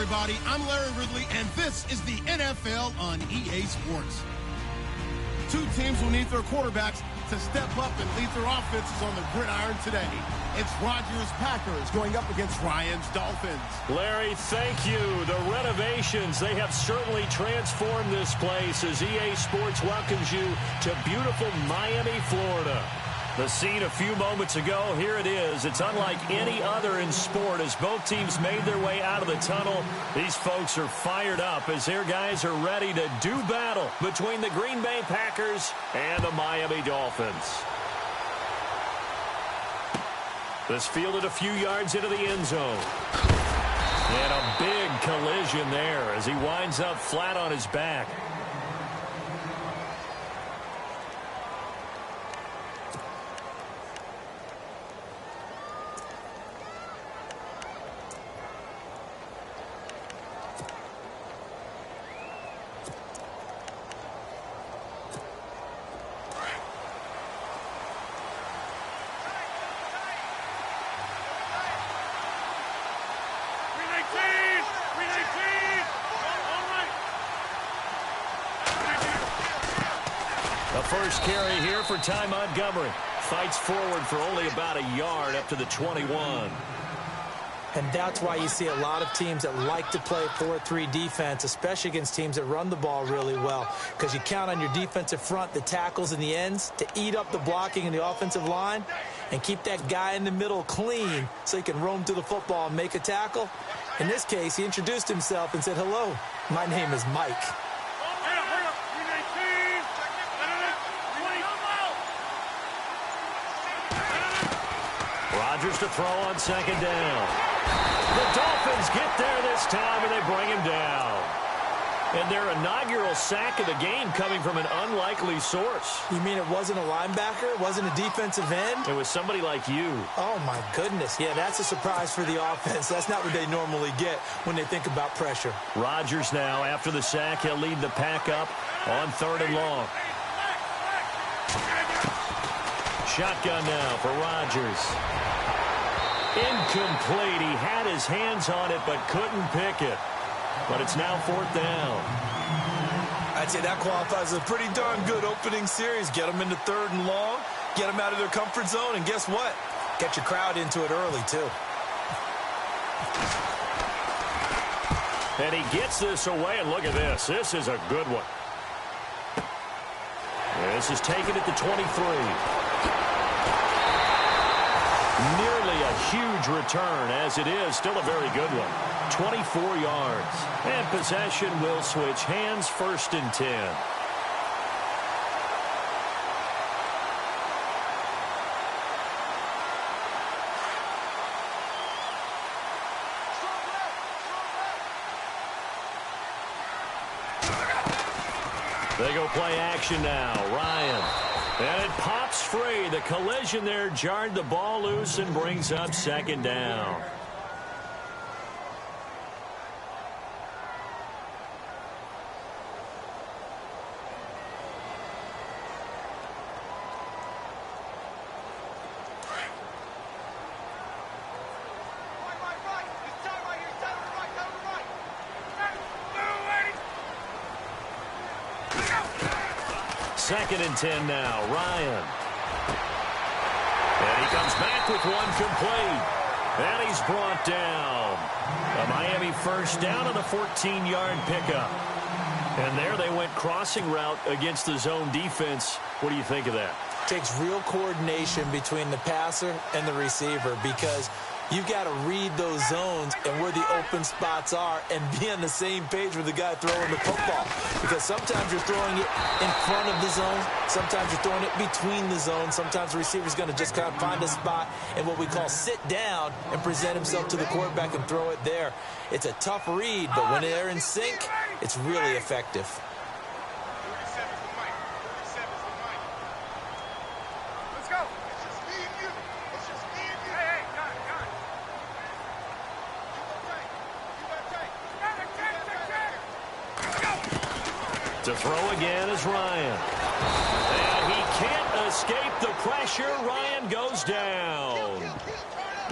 everybody. I'm Larry Ridley, and this is the NFL on EA Sports. Two teams will need their quarterbacks to step up and lead their offenses on the gridiron today. It's Rodgers' Packers going up against Ryan's Dolphins. Larry, thank you. The renovations, they have certainly transformed this place as EA Sports welcomes you to beautiful Miami, Florida. The scene a few moments ago, here it is. It's unlike any other in sport as both teams made their way out of the tunnel. These folks are fired up as their guys are ready to do battle between the Green Bay Packers and the Miami Dolphins. This fielded a few yards into the end zone. And a big collision there as he winds up flat on his back. First carry here for Ty Montgomery. Fights forward for only about a yard up to the 21. And that's why you see a lot of teams that like to play 4-3 defense, especially against teams that run the ball really well, because you count on your defensive front, the tackles and the ends, to eat up the blocking in the offensive line and keep that guy in the middle clean so he can roam to the football and make a tackle. In this case, he introduced himself and said, "Hello, my name is Mike." Rodgers to throw on second down. The Dolphins get there this time, and they bring him down. And their inaugural sack of the game coming from an unlikely source. You mean it wasn't a linebacker? It wasn't a defensive end? It was somebody like you. Oh, my goodness. Yeah, that's a surprise for the offense. That's not what they normally get when they think about pressure. Rodgers now, after the sack, he'll lead the pack up on 3rd and long. Shotgun now for Rodgers. Incomplete. He had his hands on it but couldn't pick it. But it's now 4th down. I'd say that qualifies as a pretty darn good opening series. Get them into 3rd and long, get them out of their comfort zone, and guess what? Get your crowd into it early, too. And he gets this away, and look at this. This is a good one. This is taken at the 23. Nearly a huge return, as it is still a very good one. 24 yards. And possession will switch hands, 1st and 10. They go play action now. Ryan. And it pops free. The collision there jarred the ball loose and brings up 2nd down. Second and 10 now. Ryan. And he comes back with one complete. And he's brought down. A Miami first down on the 14-yard pickup. And there they went crossing route against the zone defense. What do you think of that? Takes real coordination between the passer and the receiver because you've got to read those zones and where the open spots are and be on the same page with the guy throwing the football. Because sometimes you're throwing it in front of the zone. Sometimes you're throwing it between the zones. Sometimes the receiver's going to just kind of find a spot and what we call sit down and present himself to the quarterback and throw it there. It's a tough read, but when they're in sync, it's really effective. To throw again is Ryan. And he can't escape the pressure. Ryan goes down.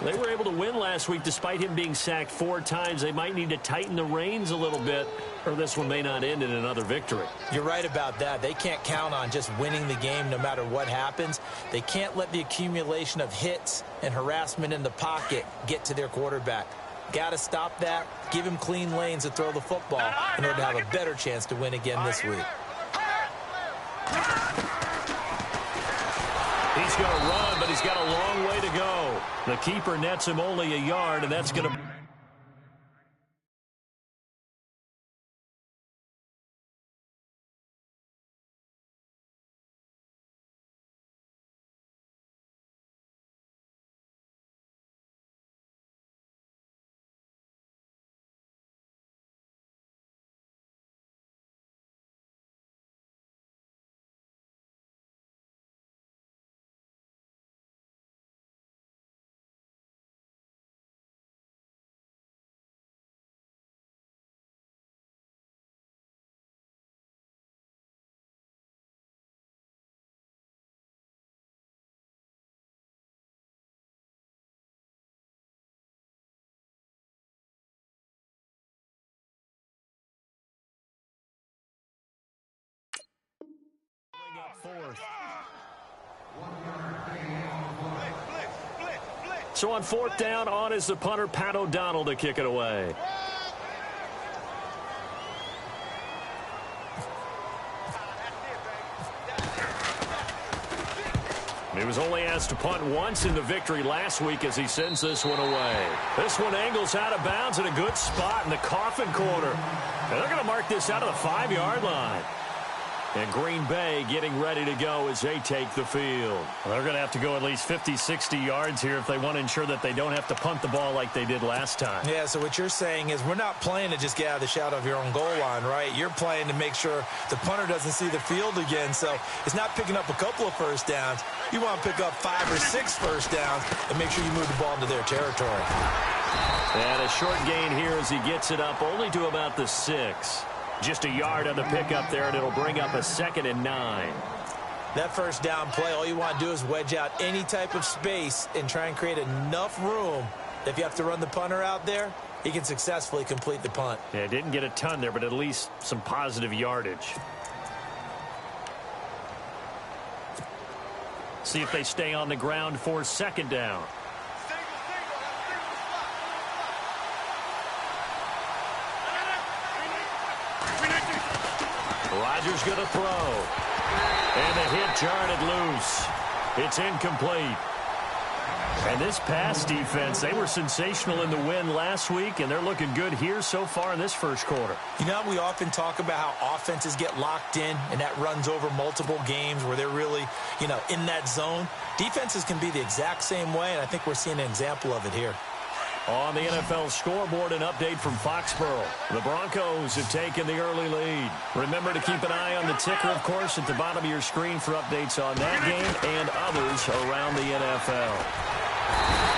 They were able to win last week despite him being sacked 4 times. They might need to tighten the reins a little bit, or this one may not end in another victory. You're right about that. They can't count on just winning the game no matter what happens. They can't let the accumulation of hits and harassment in the pocket get to their quarterback. Got to stop that, give him clean lanes to throw the football in order to have a better chance to win again this week. He's going to run, but he's got a long way to go. The keeper nets him only a yard, and that's going to... Fourth. So on 4th down, on is the punter, Pat O'Donnell, to kick it away. He was only asked to punt once in the victory last week as he sends this one away. This one angles out of bounds in a good spot in the coffin corner. And they're going to mark this out of the 5-yard line. And Green Bay getting ready to go as they take the field. Well, they're going to have to go at least 50, 60 yards here if they want to ensure that they don't have to punt the ball like they did last time. Yeah, so what you're saying is we're not playing to just get out of the shadow of your own goal line, right? You're playing to make sure the punter doesn't see the field again. So it's not picking up a couple of first downs. You want to pick up 5 or 6 first downs and make sure you move the ball into their territory. And a short gain here as he gets it up only to about the 6. Just a yard on the pickup there, and it'll bring up a 2nd and 9. That first down play, all you want to do is wedge out any type of space and try and create enough room. If you have to run the punter out there, he can successfully complete the punt. Yeah, didn't get a ton there, but at least some positive yardage. See if they stay on the ground for 2nd down. Rodgers going to throw. And the hit jarred it loose. It's incomplete. And this pass defense, they were sensational in the win last week, and they're looking good here so far in this first quarter. You know, we often talk about how offenses get locked in, and that runs over multiple games where they're really, in that zone. Defenses can be the exact same way, and I think we're seeing an example of it here. On the NFL scoreboard, an update from Foxborough. The Broncos have taken the early lead. Remember to keep an eye on the ticker, of course, at the bottom of your screen for updates on that game and others around the NFL.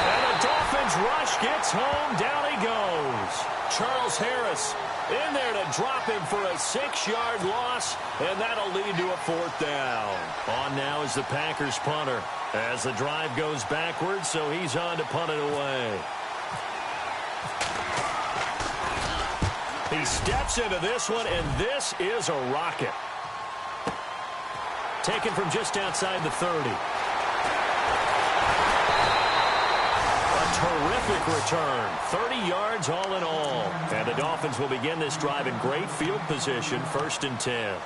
And the Dolphins rush gets home. Down he goes. Charles Harris in there to drop him for a 6-yard loss, and that'll lead to a 4th down. On now is the Packers punter as the drive goes backwards, so he's on to punt it away. He steps into this one, and this is a rocket. Taken from just outside the 30. A terrific return. 30 yards all in all. And the Dolphins will begin this drive in great field position, 1st and 10.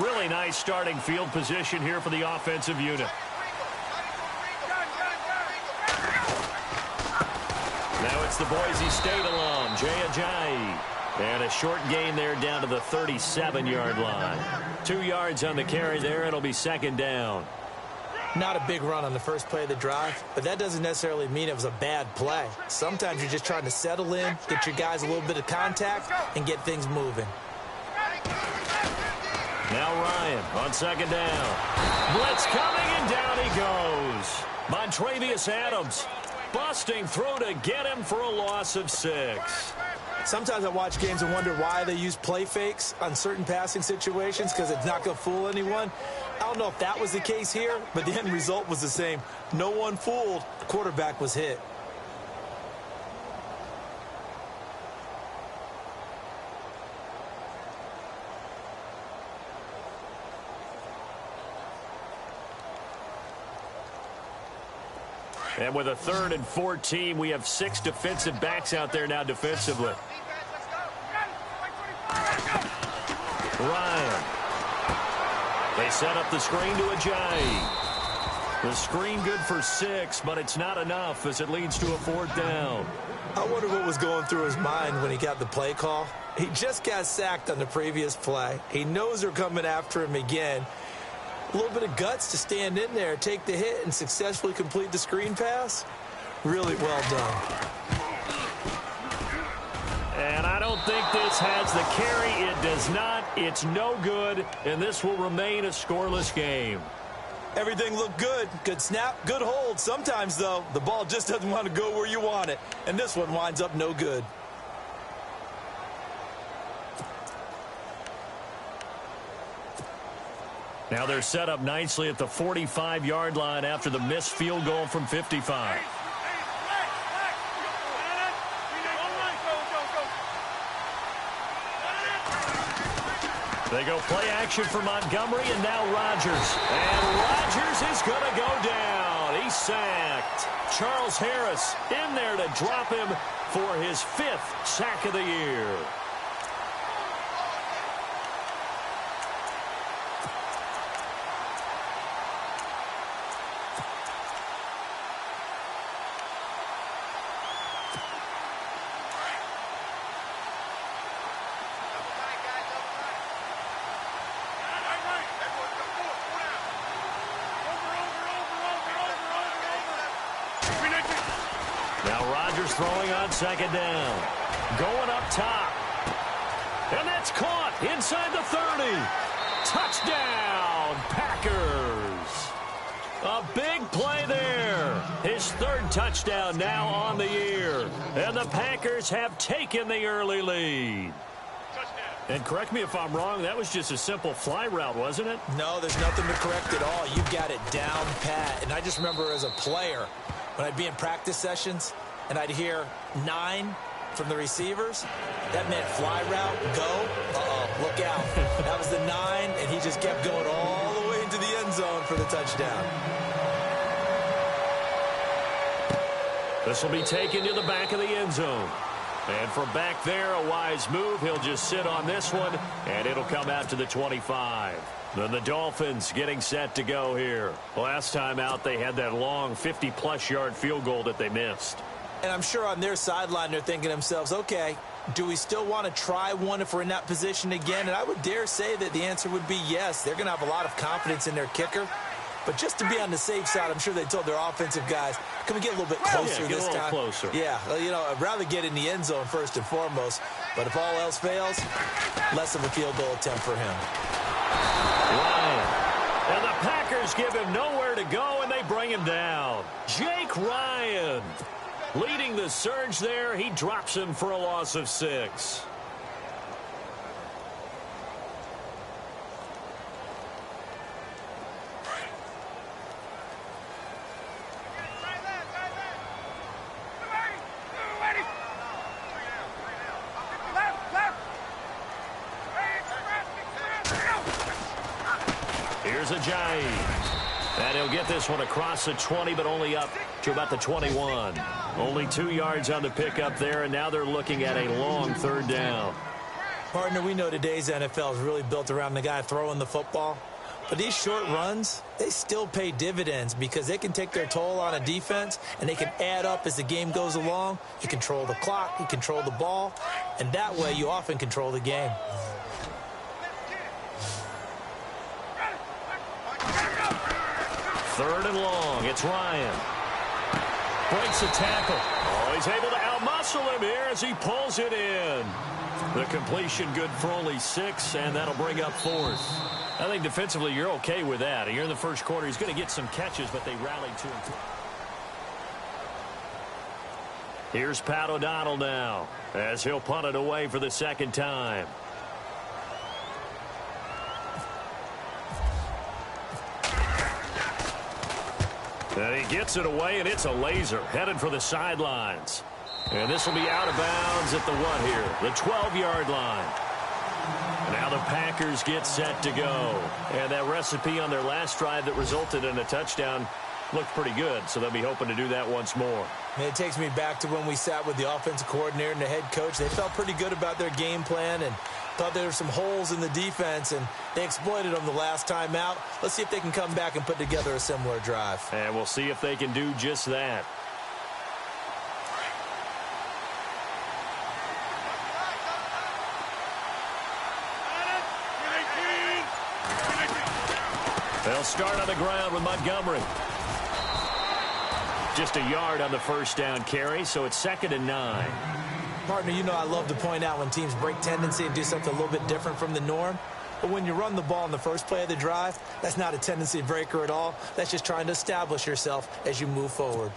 Really nice starting field position here for the offensive unit. Now it's the Boise State alum, Jay Ajayi. And a short gain there down to the 37-yard line. 2 yards on the carry there. It'll be 2nd down. Not a big run on the first play of the drive, but that doesn't necessarily mean it was a bad play. Sometimes you're just trying to settle in, get your guys a little bit of contact, and get things moving. Now Ryan on 2nd down. Blitz coming, and down he goes. Montravius Adams busting through to get him for a loss of 6. Sometimes I watch games and wonder why they use play fakes on certain passing situations because it's not going to fool anyone. I don't know if that was the case here, but the end result was the same. No one fooled. The quarterback was hit. And with a 3rd and 14, we have 6 defensive backs out there now defensively. Ryan. They set up the screen to Ajayi. The screen good for 6, but it's not enough as it leads to a 4th down. I wonder what was going through his mind when he got the play call. He just got sacked on the previous play. He knows they're coming after him again. A little bit of guts to stand in there, take the hit, and successfully complete the screen pass. Really well done. And I don't think this has the carry. It does not. It's no good, and this will remain a scoreless game. Everything looked good. Good snap, good hold. Sometimes, though, the ball just doesn't want to go where you want it. And this one winds up no good. Now they're set up nicely at the 45-yard line after the missed field goal from 55. They go play action for Montgomery, and now Rodgers. And Rodgers is going to go down. He's sacked. Charles Harris in there to drop him for his 5th sack of the year. Throwing on 2nd down. Going up top. And that's caught inside the 30. Touchdown, Packers. A big play there. His 3rd touchdown now on the year. And the Packers have taken the early lead. And correct me if I'm wrong, that was just a simple fly route, wasn't it? No, there's nothing to correct at all. You've got it down pat. And I just remember as a player, when I'd be in practice sessions, and I'd hear 9 from the receivers. That meant fly route, go. Uh-oh, look out. That was the 9, and he just kept going all the way into the end zone for the touchdown. This will be taken to the back of the end zone. And from back there, a wise move. He'll just sit on this one, and it'll come out to the 25. Then the Dolphins getting set to go here. Last time out, they had that long 50-plus yard field goal that they missed. And I'm sure on their sideline they're thinking to themselves, okay, do we still want to try one if we're in that position again? And I would dare say that the answer would be yes. They're going to have a lot of confidence in their kicker. But just to be on the safe side, I'm sure they told their offensive guys, can we get a little bit closer this time? Closer. Yeah, you know, I'd rather get in the end zone first and foremost. But if all else fails, less of a field goal attempt for him. Ryan. And the Packers give him nowhere to go, and they bring him down. Jake Ryan. Leading the surge there, he drops him for a loss of 6. Here's Ajayi. And he'll get this one across the 20, but only up to about the 21. Only 2 yards on the pickup there, and now they're looking at a long 3rd down. Partner, we know today's NFL is really built around the guy throwing the football. But these short runs, they still pay dividends because they can take their toll on a defense, and they can add up as the game goes along. You control the clock, you control the ball, and that way you often control the game. Third and long. It's Ryan. Breaks a tackle. Oh, he's able to outmuscle him here as he pulls it in. The completion good for only 6, and that'll bring up 4th. I think defensively you're okay with that. Here in the first quarter, he's going to get some catches, but they rallied to him. Here's Pat O'Donnell now as he'll punt it away for the second time. And he gets it away, and it's a laser headed for the sidelines. And this will be out of bounds at the what here? The 12-yard line. Now the Packers get set to go. And that recipe on their last drive that resulted in a touchdown looked pretty good, so they'll be hoping to do that once more. It takes me back to when we sat with the offensive coordinator and the head coach. They felt pretty good about their game plan and thought there were some holes in the defense, and they exploited them the last time out. Let's see if they can come back and put together a similar drive. And we'll see if they can do just that. They'll start on the ground with Montgomery. Just a yard on the first down carry, so it's 2nd and 9. Partner, you know I love to point out when teams break tendency and do something a little bit different from the norm. But when you run the ball in the first play of the drive, that's not a tendency breaker at all. That's just trying to establish yourself as you move forward.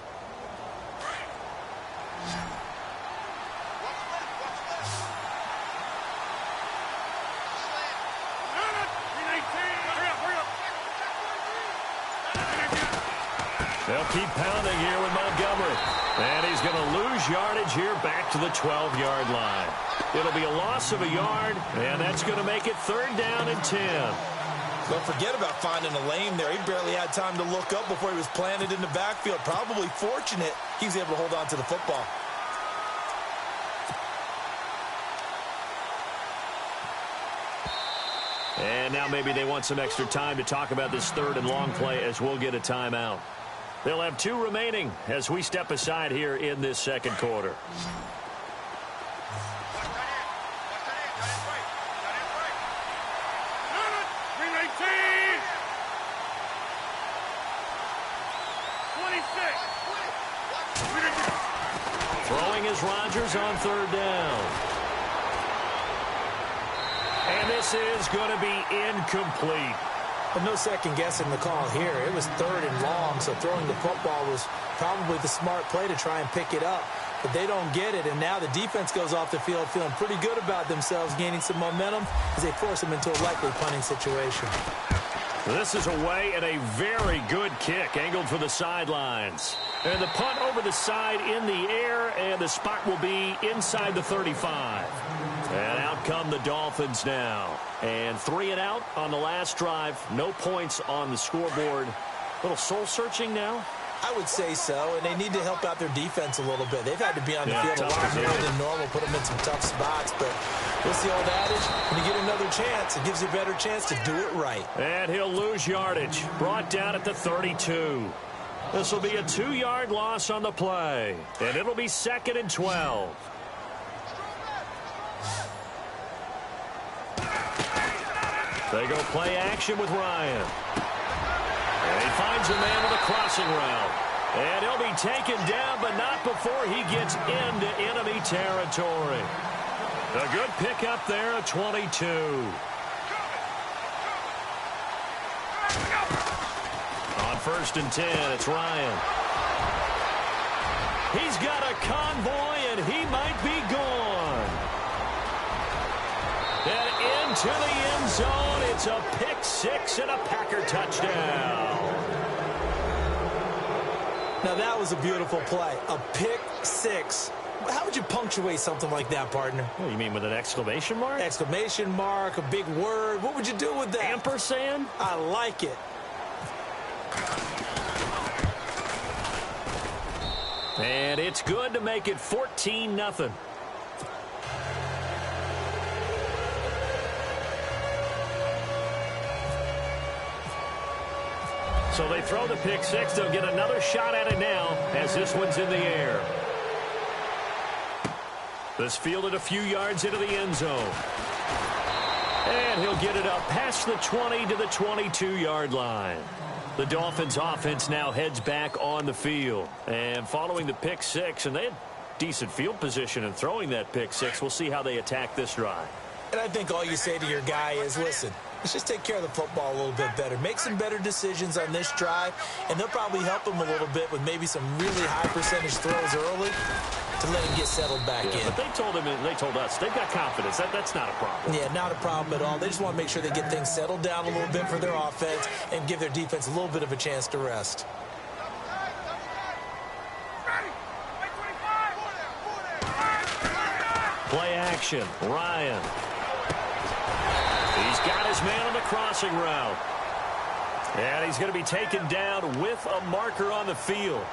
They'll keep pounding here with Montgomery. And he's going to lose yardage here back to the 12-yard line. It'll be a loss of a yard, and that's going to make it 3rd down and 10. Don't forget about finding a lane there. He barely had time to look up before he was planted in the backfield. Probably fortunate he was able to hold on to the football. And now maybe they want some extra time to talk about this 3rd and long play as we'll get a timeout. They'll have 2 remaining as we step aside here in this second quarter. Throwing is Rodgers on 3rd down. And this is going to be incomplete. But no second guessing the call here. It was 3rd and long, so throwing the football was probably the smart play to try and pick it up. But they don't get it, and now the defense goes off the field feeling pretty good about themselves, gaining some momentum as they force them into a likely punting situation. This is away and a very good kick, angled for the sidelines. And the punt over the side in the air, and the spot will be inside the 35. And out come the Dolphins now. And 3 and out on the last drive. No points on the scoreboard. A little soul-searching now? I would say so, and they need to help out their defense a little bit. They've had to be on the field a lot more than normal, put them in some tough spots. But what's the old adage? When you get another chance, it gives you a better chance to do it right. And he'll lose yardage. Brought down at the 32. This will be a 2-yard loss on the play. And it'll be 2nd and 12. They go play action with Ryan. And he finds a man with a crossing route. And he'll be taken down, but not before he gets into enemy territory. A good pickup there at 22. On 1st and 10, it's Ryan. He's got a convoy, and he might be gone. And into the end zone, it's a pick-6 and a Packer touchdown. Now that was a beautiful play, a pick-6. How would you punctuate something like that, partner? What, you mean with an exclamation mark? Exclamation mark, a big word. What would you do with that? Ampersand? I like it. And it's good to make it 14-0. So they throw the pick-6. They'll get another shot at it now as this one's in the air. This fielded a few yards into the end zone. And he'll get it up past the 20 to the 22-yard line. The Dolphins offense now heads back on the field. And following the pick-6, and they had decent field position in throwing that pick-6. We'll see how they attack this drive. And I think all you say to your guy is, listen, let's just take care of the football a little bit better. Make some better decisions on this drive, and they'll probably help him a little bit with maybe some really high percentage throws early. to let him get settled back in. But they told us, they've got confidence. That's not a problem. Yeah, not a problem at all. They just want to make sure they get things settled down a little bit for their offense and give their defense a little bit of a chance to rest. Play action. Ryan. He's got his man on the crossing route. And he's going to be taken down with a marker on the field.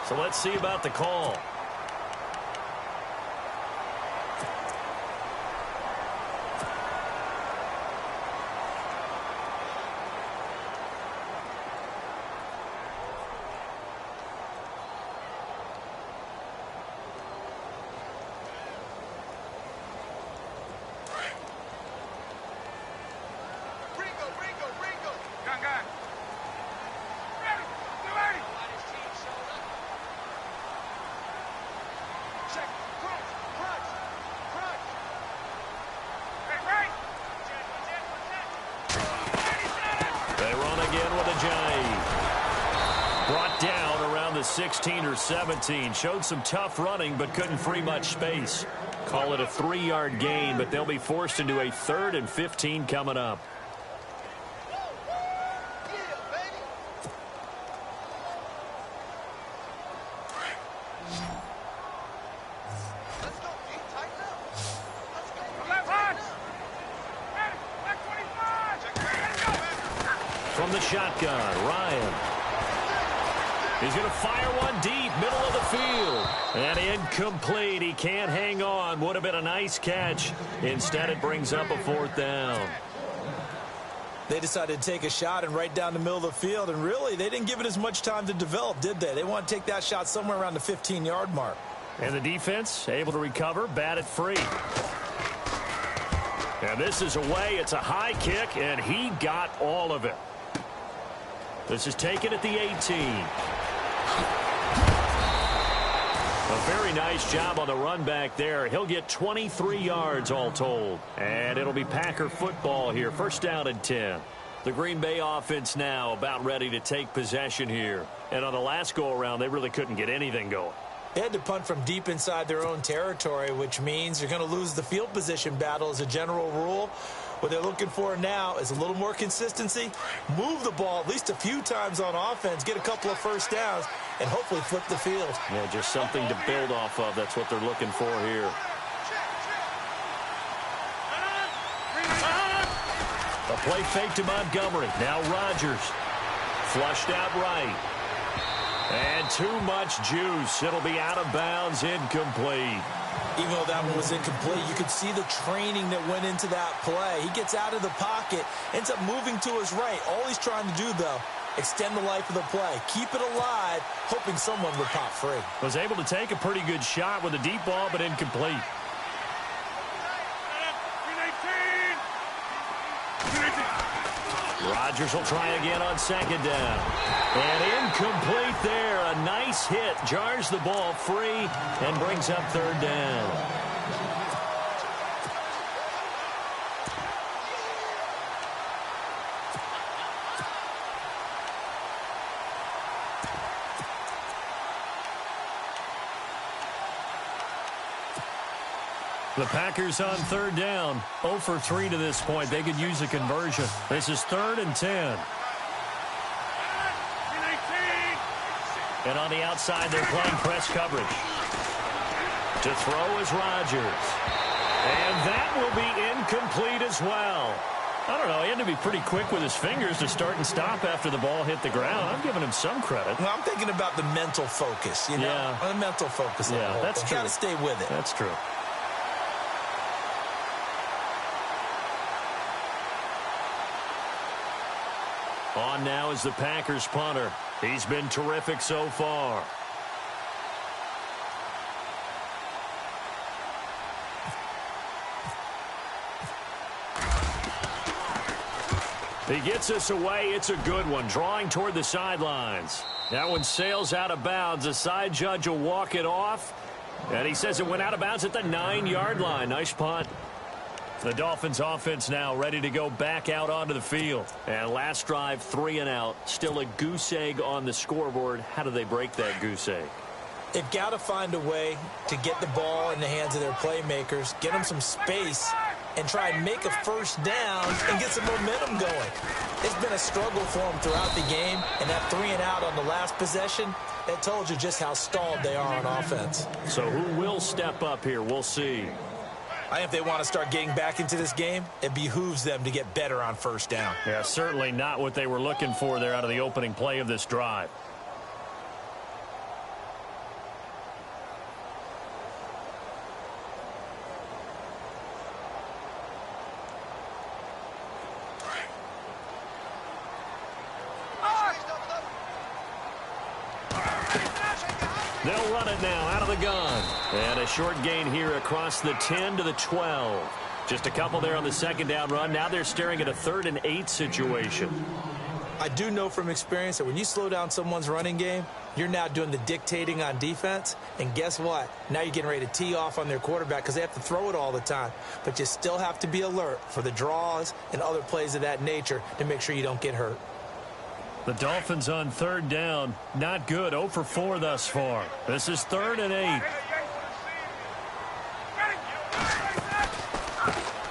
So let's see about the call. Brought down around the 16 or 17. Showed some tough running, but couldn't free much space. Call it a 3-yard gain, but they'll be forced into a 3rd and 15 coming up. From the shotgun, Ryan. He's going to fire one deep, middle of the field. And incomplete. He can't hang on. Would have been a nice catch. Instead, it brings up a 4th down. They decided to take a shot and right down the middle of the field. And really, they didn't give it as much time to develop, did they? They want to take that shot somewhere around the 15-yard mark. And the defense able to recover, bat it free. And this is away. It's a high kick, and he got all of it. This is taken at the 18. A very nice job on the run back there. He'll get 23 yards all told. And it'll be Packer football here. 1st down and 10. The Green Bay offense now about ready to take possession here. And on the last go-around, they really couldn't get anything going. They had to punt from deep inside their own territory, which means you're going to lose the field position battle as a general rule. What they're looking for now is a little more consistency, move the ball at least a few times on offense, get a couple of 1st downs, and hopefully flip the field. Yeah, just something to build off of. That's what they're looking for here. A play fake to Montgomery. Now Rodgers. Flushed out right. And too much juice. It'll be out of bounds, incomplete. Even though that one was incomplete, you could see the training that went into that play. He gets out of the pocket, ends up moving to his right. All he's trying to do, though, extend the life of the play. Keep it alive, hoping someone would pop free. Was able to take a pretty good shot with a deep ball, but incomplete. Rodgers will try again on 2nd down. And incomplete there. A nice hit. Jars the ball free and brings up 3rd down. The Packers on 3rd down. 0 for 3 to this point. They could use a conversion. This is 3rd and 10. And on the outside, they're playing press coverage. To throw is Rodgers. And that will be incomplete as well. I don't know. He had to be pretty quick with his fingers to start and stop after the ball hit the ground. I'm giving him some credit. Well, I'm thinking about the mental focus, you know? Yeah. The mental focus. Yeah, that's true. Got to stay with it. That's true. On now is the Packers punter. He's been terrific so far. He gets us away. It's a good one. Drawing toward the sidelines. That one sails out of bounds. The side judge will walk it off. And he says it went out of bounds at the 9-yard line. Nice punt. The Dolphins offense now ready to go back out onto the field. And last drive, 3 and out. Still a goose egg on the scoreboard. How do they break that goose egg? They've got to find a way to get the ball in the hands of their playmakers, get them some space, and try and make a first down and get some momentum going. It's been a struggle for them throughout the game, and that 3-and-out on the last possession, that told you just how stalled they are on offense. So who will step up here? We'll see. I think if they want to start getting back into this game, it behooves them to get better on first down. Yeah, certainly not what they were looking for there out of the opening play of this drive. They'll run it now out of the gun. And a short gain here across the 10 to the 12. Just a couple there on the second down run. Now they're staring at a 3rd and 8 situation. I do know from experience that when you slow down someone's running game, you're now doing the dictating on defense. And guess what? Now you're getting ready to tee off on their quarterback because they have to throw it all the time. But you still have to be alert for the draws and other plays of that nature to make sure you don't get hurt. The Dolphins on 3rd down. Not good. 0 for 4 thus far. This is 3rd and 8.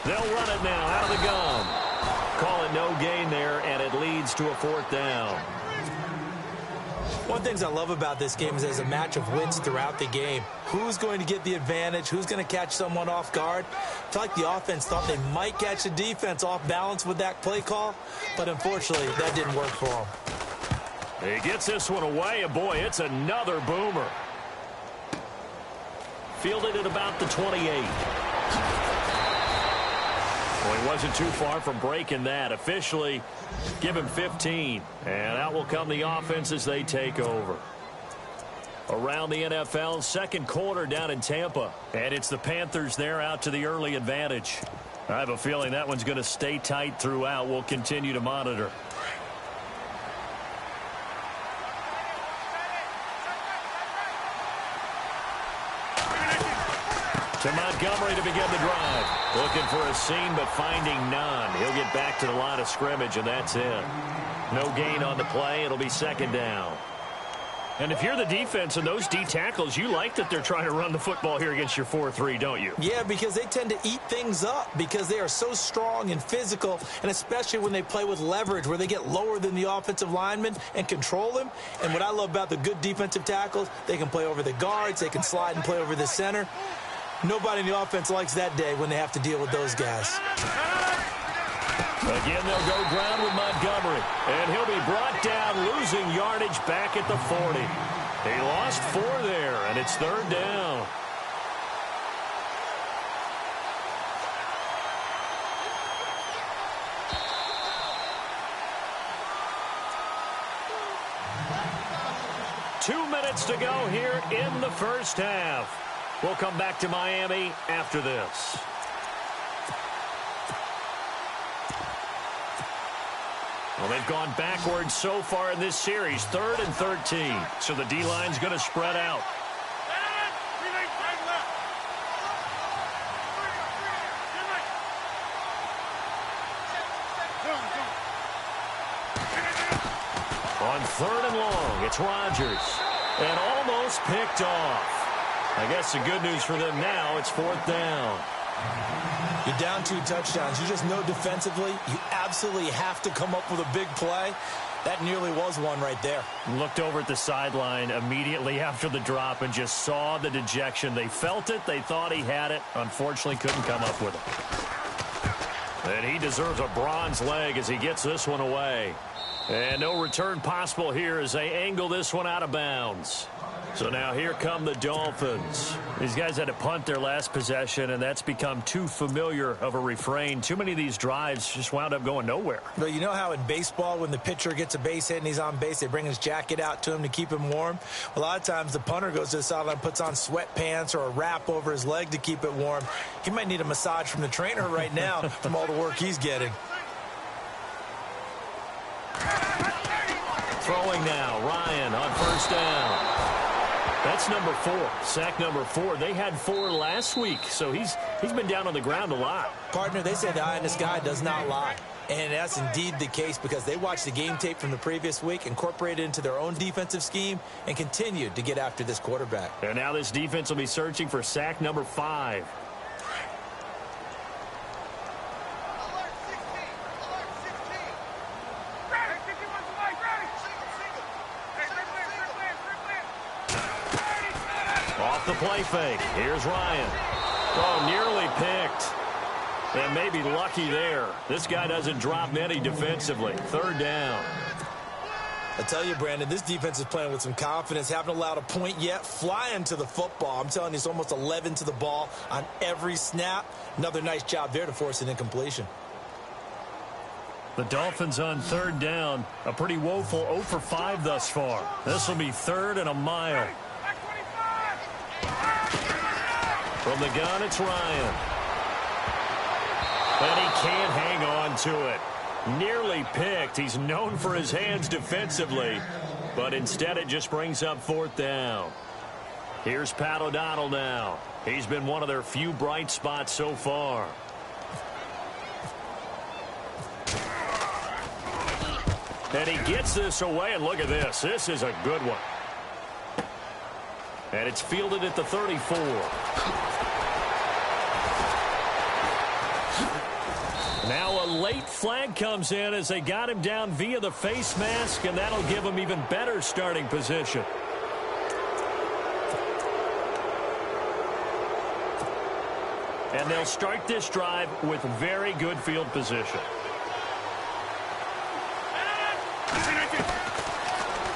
They'll run it now out of the gun. Call it no gain there, and it leads to a 4th down. One of the things I love about this game is there's a match of wits throughout the game. Who's going to get the advantage? Who's going to catch someone off guard? I feel like the offense thought they might catch the defense off balance with that play call, but unfortunately, that didn't work for them. He gets this one away, and boy, it's another boomer. Fielded at about the 28. Well, he wasn't too far from breaking that. Officially, give him 15. And out will come the offense as they take over. Around the NFL, second quarter down in Tampa. And it's the Panthers there out to the early advantage. I have a feeling that one's going to stay tight throughout. We'll continue to monitor. To Montgomery to begin the drive. Looking for a seam, but finding none. He'll get back to the line of scrimmage, and that's it. No gain on the play. It'll be 2nd down. And if you're the defense and those D tackles, you like that they're trying to run the football here against your 4-3, don't you? Yeah, because they tend to eat things up because they are so strong and physical, and especially when they play with leverage where they get lower than the offensive lineman and control him. And what I love about the good defensive tackles, they can play over the guards, they can slide and play over the center. Nobody in the offense likes that day when they have to deal with those guys. Again, they'll go ground with Montgomery. And he'll be brought down, losing yardage back at the 40. He lost 4 there, and it's 3rd down. Two minutes to go here in the first half. We'll come back to Miami after this. Well, they've gone backwards so far in this series, 3rd and 13. So the D-line's going to spread out. On 3rd and long, it's Rodgers. And almost picked off. I guess the good news for them now, it's 4th down. You're down 2 touchdowns. You just know defensively you absolutely have to come up with a big play. That nearly was one right there. Looked over at the sideline immediately after the drop and just saw the dejection. They felt it. They thought he had it. Unfortunately, couldn't come up with it. And he deserves a bronze leg as he gets this one away. And no return possible here as they angle this one out of bounds. So now here come the Dolphins. These guys had to punt their last possession, and that's become too familiar of a refrain. Too many of these drives just wound up going nowhere. But you know how in baseball, when the pitcher gets a base hit and he's on base, they bring his jacket out to him to keep him warm? A lot of times the punter goes to the sideline, puts on sweatpants or a wrap over his leg to keep it warm. He might need a massage from the trainer right now from all the work he's getting. Throwing now, Ryan on 1st down. That's number 4, sack number 4. They had 4 last week, so he's been down on the ground a lot. Partner, they say the eye in the sky does not lie. And that's indeed the case because they watched the game tape from the previous week, incorporated it into their own defensive scheme, and continued to get after this quarterback. And now this defense will be searching for sack number 5. Off the play fake. Here's Ryan. Oh, nearly picked. And maybe lucky there. This guy doesn't drop many defensively. 3rd down. I tell you, Brandon, this defense is playing with some confidence. Haven't allowed a point yet. Flying to the football. I'm telling you, it's almost 11 to the ball on every snap. Another nice job there to force an incompletion. The Dolphins on 3rd down. A pretty woeful 0 for 5 thus far. This will be 3rd and a mile. From the gun, it's Ryan. And he can't hang on to it. Nearly picked. He's known for his hands defensively, but instead it just brings up 4th down. Here's Pat O'Donnell now. He's been one of their few bright spots so far. And he gets this away, and look at this. This is a good one. And it's fielded at the 34. Now a late flag comes in as they got him down via the face mask, and that'll give him even better starting position. And they'll start this drive with very good field position.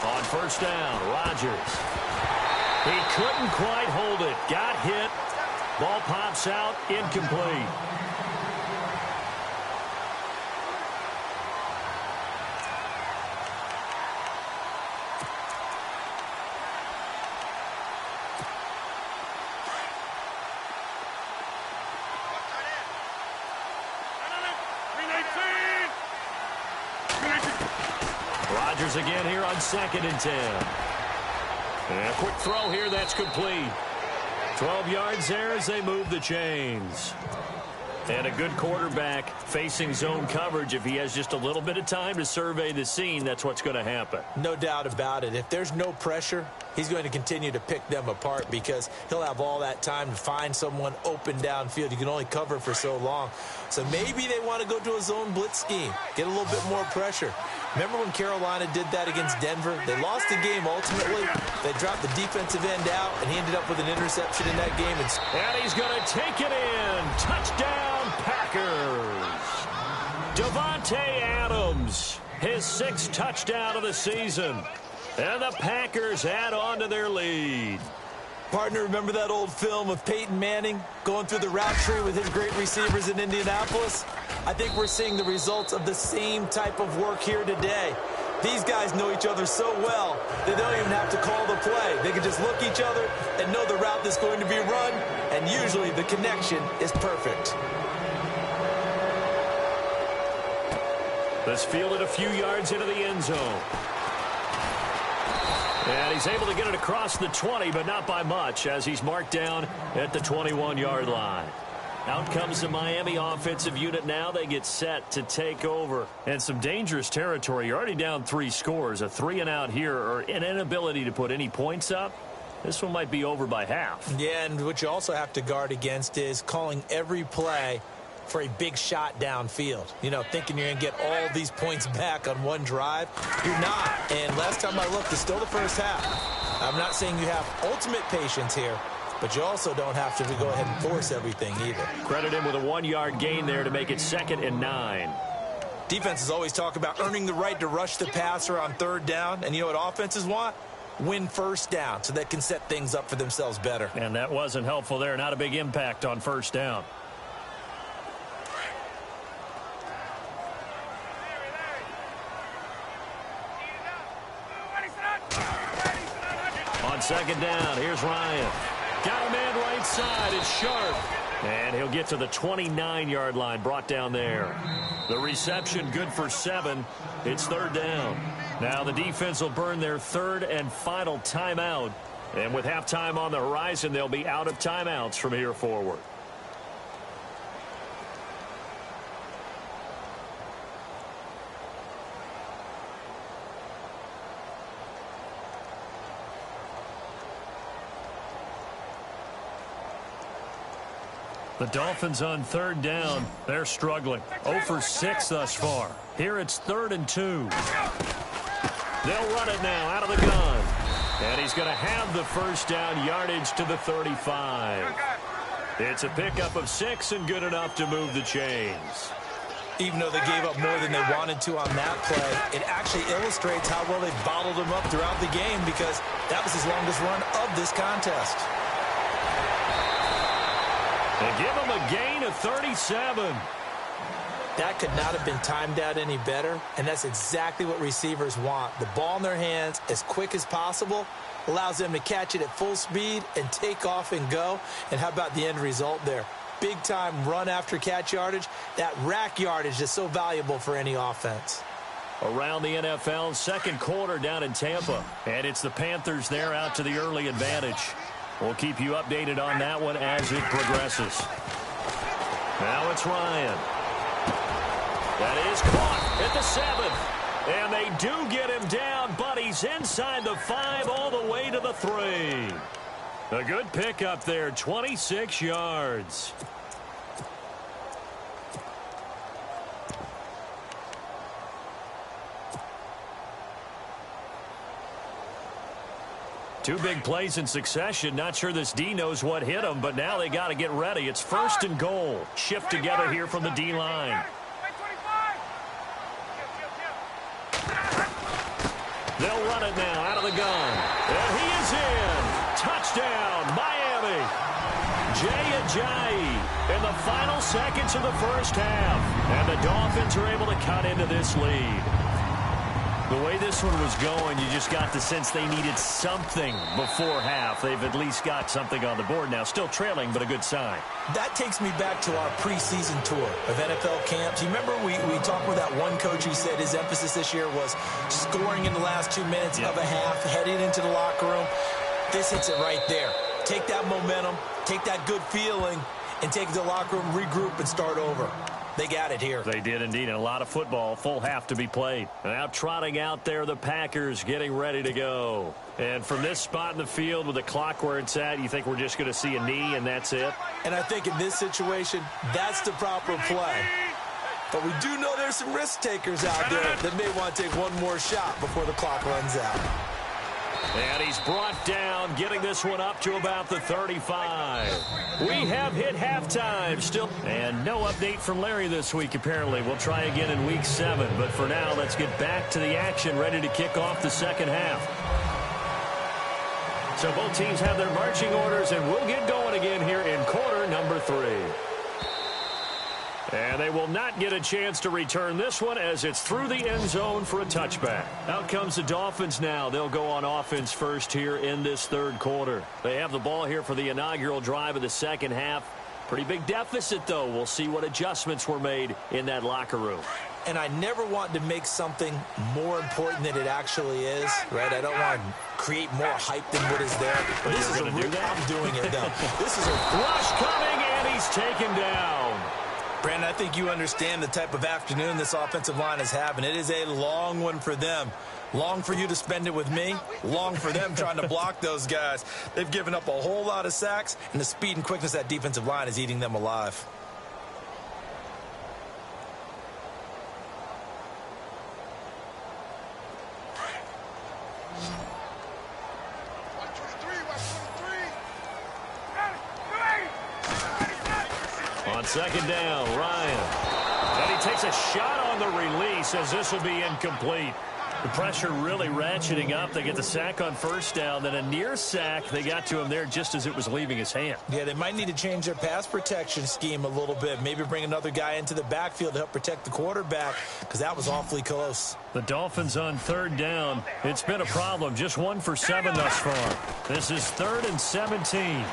On 1st down, Rodgers. He couldn't quite hold it. Got hit. Ball pops out, incomplete. Rodgers again here on 2nd and 10. And a quick throw here, that's complete. 12 yards there as they move the chains. And a good quarterback facing zone coverage. If he has just a little bit of time to survey the scene, that's what's going to happen. No doubt about it. If there's no pressure, he's going to continue to pick them apart because he'll have all that time to find someone open downfield. You can only cover for so long. So maybe they want to go to a zone blitz scheme, get a little bit more pressure. Remember when Carolina did that against Denver? They lost the game ultimately. They dropped the defensive end out, and he ended up with an interception in that game. And he's going to take it in. Touchdown, Packers. Davante Adams, his 6th touchdown of the season. And the Packers add on to their lead. Partner, remember that old film of Peyton Manning going through the route tree with his great receivers in Indianapolis? I think we're seeing the results of the same type of work here today. These guys know each other so well that they don't even have to call the play. They can just look each other and know the route that's going to be run, and usually the connection is perfect. This fielded a few yards into the end zone. And he's able to get it across the 20, but not by much, as he's marked down at the 21-yard line. Out comes the Miami offensive unit now. They get set to take over. And some dangerous territory. You're already down 3 scores. A 3-and-out here, or an inability to put any points up. This one might be over by half. Yeah, and what you also have to guard against is calling every play for a big shot downfield. You know, thinking you're going to get all these points back on one drive. You're not. And last time I looked, it's still the first half. I'm not saying you have ultimate patience here, but you also don't have to go ahead and force everything either. Credit him with a 1-yard gain there to make it 2nd and 9. Defenses always talk about earning the right to rush the passer on 3rd down. And you know what offenses want? Win 1st down so they can set things up for themselves better. And that wasn't helpful there. Not a big impact on 1st down. On 2nd down, here's Ryan. Got a man right side. It's Sharp. And he'll get to the 29-yard line, brought down there. The reception good for 7. It's 3rd down. Now the defense will burn their 3rd and final timeout. And with halftime on the horizon, they'll be out of timeouts from here forward. The Dolphins on third down. They're struggling. 0 for 6 thus far. Here it's 3rd and 2. They'll run it now out of the gun. And he's going to have the first down, yardage to the 35. It's a pickup of 6 and good enough to move the chains. Even though they gave up more than they wanted to on that play, it actually illustrates how well they bottled them up throughout the game, because that was his longest run of this contest. They give him a gain of 37. That could not have been timed out any better, and that's exactly what receivers want. The ball in their hands as quick as possible allows them to catch it at full speed and take off and go. And how about the end result there? Big-time run after catch yardage. That rack yardage is so valuable for any offense. Around the NFL, second quarter down in Tampa. And it's the Panthers there out to the early advantage. We'll keep you updated on that one as it progresses. Now it's Ryan. That is caught at the 7th. And they do get him down, but he's inside the 5 all the way to the 3. A good pickup there, 26 yards. Two big plays in succession. Not sure this D knows what hit him, but now they got to get ready. It's 1st and goal. Shift together here from the D-line. They'll run it now out of the gun. And he is in. Touchdown, Miami. Jay Ajayi in the final seconds of the first half. And the Dolphins are able to cut into this lead. The way this one was going, you just got the sense they needed something before half. They've at least got something on the board now. Still trailing, but a good sign. That takes me back to our preseason tour of NFL camps. You remember we talked with that one coach who said his emphasis this year was scoring in the last 2 minutes of a half, heading into the locker room. This hits it right there. Take that momentum, take that good feeling, and take it to the locker room, regroup, and start over. They got it here. They did indeed. And a lot of football, full half to be played. Now trotting out there, the Packers getting ready to go. And from this spot in the field with the clock where it's at, you think we're just going to see a knee and that's it? And I think in this situation, that's the proper play. But we do know there's some risk takers out there that may want to take one more shot before the clock runs out. And he's brought down, getting this one up to about the 35. We have hit halftime still. And no update from Larry this week, apparently. We'll try again in week 7. But for now, let's get back to the action, ready to kick off the second half. So both teams have their marching orders, and we'll get going again here in quarter number 3. And they will not get a chance to return this one as it's through the end zone for a touchback. Out comes the Dolphins now. They'll go on offense first here in this third quarter. They have the ball here for the inaugural drive of the second half. Pretty big deficit, though. We'll see what adjustments were made in that locker room. And I never want to make something more important than it actually is, right? I don't want to create more hype than what is there. But this is I'm doing it, though. This is a rush coming, and he's taken down. Brandon, I think you understand the type of afternoon this offensive line is having. It is a long one for them. Long for you to spend it with me. Long for them trying to block those guys. They've given up a whole lot of sacks, and the speed and quickness of that defensive line is eating them alive. On second down, Ryan. And he takes a shot on the release as this will be incomplete. The pressure really ratcheting up. They get the sack on first down, then a near sack. They got to him there just as it was leaving his hand. Yeah, they might need to change their pass protection scheme a little bit. Maybe bring another guy into the backfield to help protect the quarterback, because that was awfully close. The Dolphins on third down. It's been a problem. Just 1 for 7 thus far. This is 3rd and 17.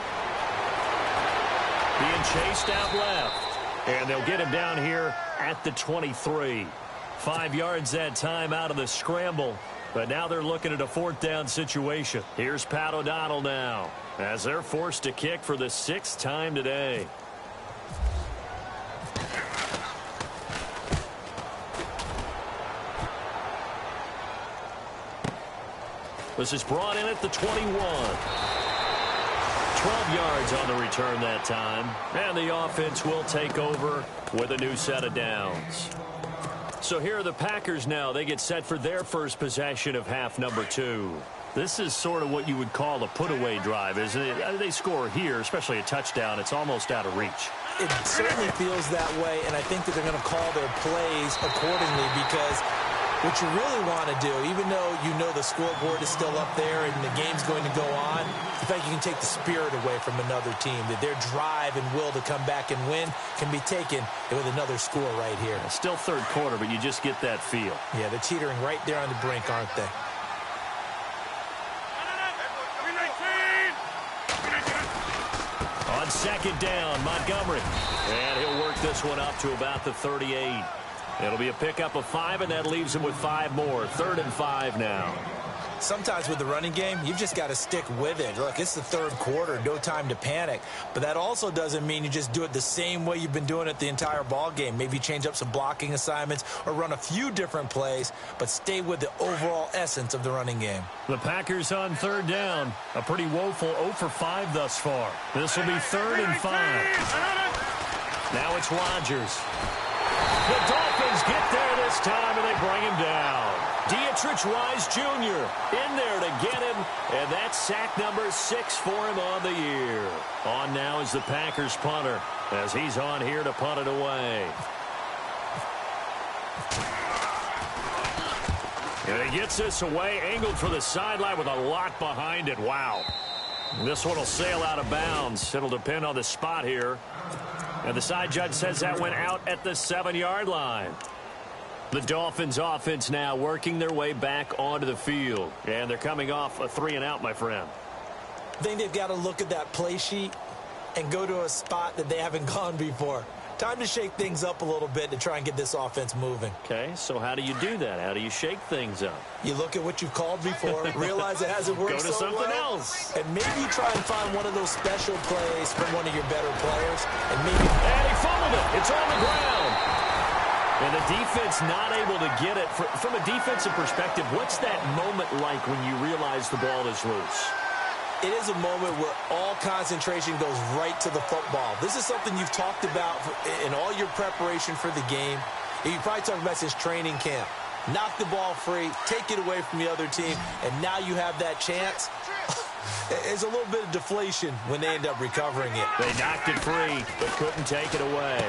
Being chased out left. And they'll get him down here at the 23. 5 yards that time out of the scramble. But now they're looking at a 4th down situation. Here's Pat O'Donnell now as they're forced to kick for the 6th time today. This is brought in at the 21. 12 yards on the return that time. And the offense will take over with a new set of downs. So here are the Packers now. They get set for their first possession of half number 2. This is sort of what you would call a put-away drive, isn't it? They score here, especially a touchdown. It's almost out of reach. It certainly feels that way, and I think that they're going to call their plays accordingly because what you really want to do, even though you know the scoreboard is still up there and the game's going to go on, the fact you can take the spirit away from another team, that their drive and will to come back and win can be taken with another score right here. Still third quarter, but you just get that feel. Yeah, they're teetering right there on the brink, aren't they? On second down, Montgomery. And he'll work this one up to about the 38. It'll be a pickup of 5, and that leaves him with 5 more. 3rd and 5 now. Sometimes with the running game, you've just got to stick with it. Look, it's the third quarter, no time to panic. But that also doesn't mean you just do it the same way you've been doing it the entire ball game. Maybe change up some blocking assignments or run a few different plays, but stay with the overall essence of the running game. The Packers on 3rd down. A pretty woeful 0 for 5 thus far. This will be 3rd and 5. Now it's Rodgers. The Dolphins get there this time, and they bring him down. Tagers23's Jr. in there to get him, and that's sack number 6 for him on the year. On now is the Packers punter, as he's on here to punt it away. And he gets this away, angled for the sideline with a lot behind it. Wow. This one will sail out of bounds. It'll depend on the spot here. And the side judge says that went out at the 7-yard line. The Dolphins offense now working their way back onto the field. And they're coming off a 3-and-out, my friend. I think they've got to look at that play sheet and go to a spot that they haven't gone before. Time to shake things up a little bit to try and get this offense moving. Okay, so how do you do that? How do you shake things up? You look at what you've called before, realize it hasn't worked Go to so something well, else. and maybe try and find one of those special plays from one of your better players. And maybe. And he fumbled it. It's on the ground. And the defense not able to get it. From a defensive perspective, what's that moment like when you realize the ball is loose? It is a moment where all concentration goes right to the football. This is something you've talked about in all your preparation for the game. You probably talked about since training camp. Knock the ball free, take it away from the other team, and now you have that chance. There's a little bit of deflation when they end up recovering it. They knocked it free, but couldn't take it away.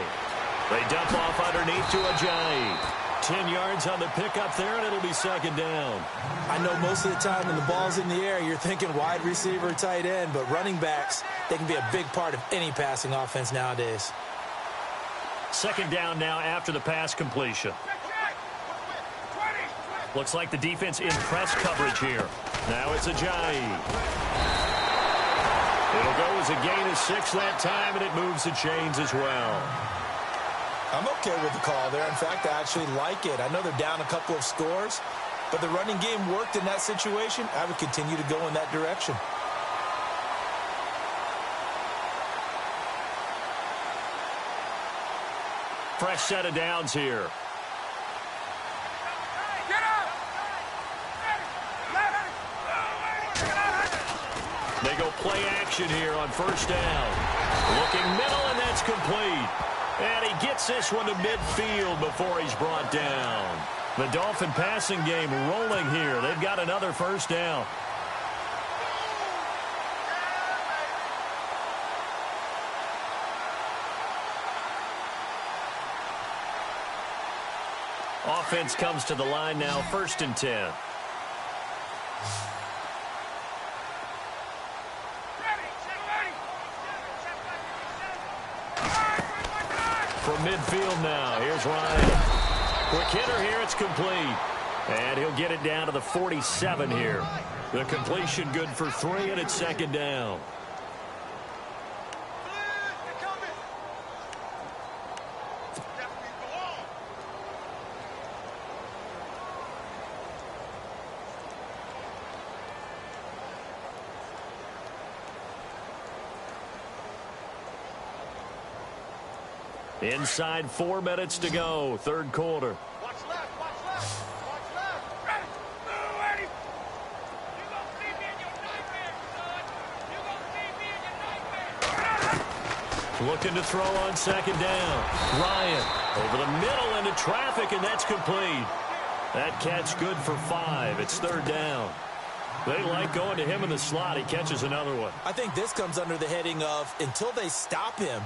They dump off underneath to Ajayi. 10 yards on the pickup there, and it'll be 2nd down. I know most of the time when the ball's in the air, you're thinking wide receiver, tight end, but running backs, they can be a big part of any passing offense nowadays. 2nd down now after the pass completion. Looks like the defense in press coverage here. Now it's Ajayi. It'll go as a gain of 6 that time, and it moves the chains as well. I'm okay with the call there. In fact, I actually like it. I know they're down a couple of scores, but the running game worked in that situation. I would continue to go in that direction. Fresh set of downs here. They go play action here on 1st down. Looking middle, and that's complete. And he gets this one to midfield before he's brought down. The Dolphin passing game rolling here. They've got another 1st down. Offense comes to the line now, 1st and 10. From midfield now, here's Ryan. Quick hitter here, it's complete. And he'll get it down to the 47 here. The completion good for 3, and it's 2nd down. Inside 4 minutes to go, 3rd quarter. Watch left, watch left, watch left. Ready, move, Eddie. You gonna see me in your nightmares, son. You gonna see me in your Looking to throw on second down. Ryan over the middle into traffic, and that's complete. That catch good for 5. It's third down. They like going to him in the slot. He catches another one. I think this comes under the heading of until they stop him,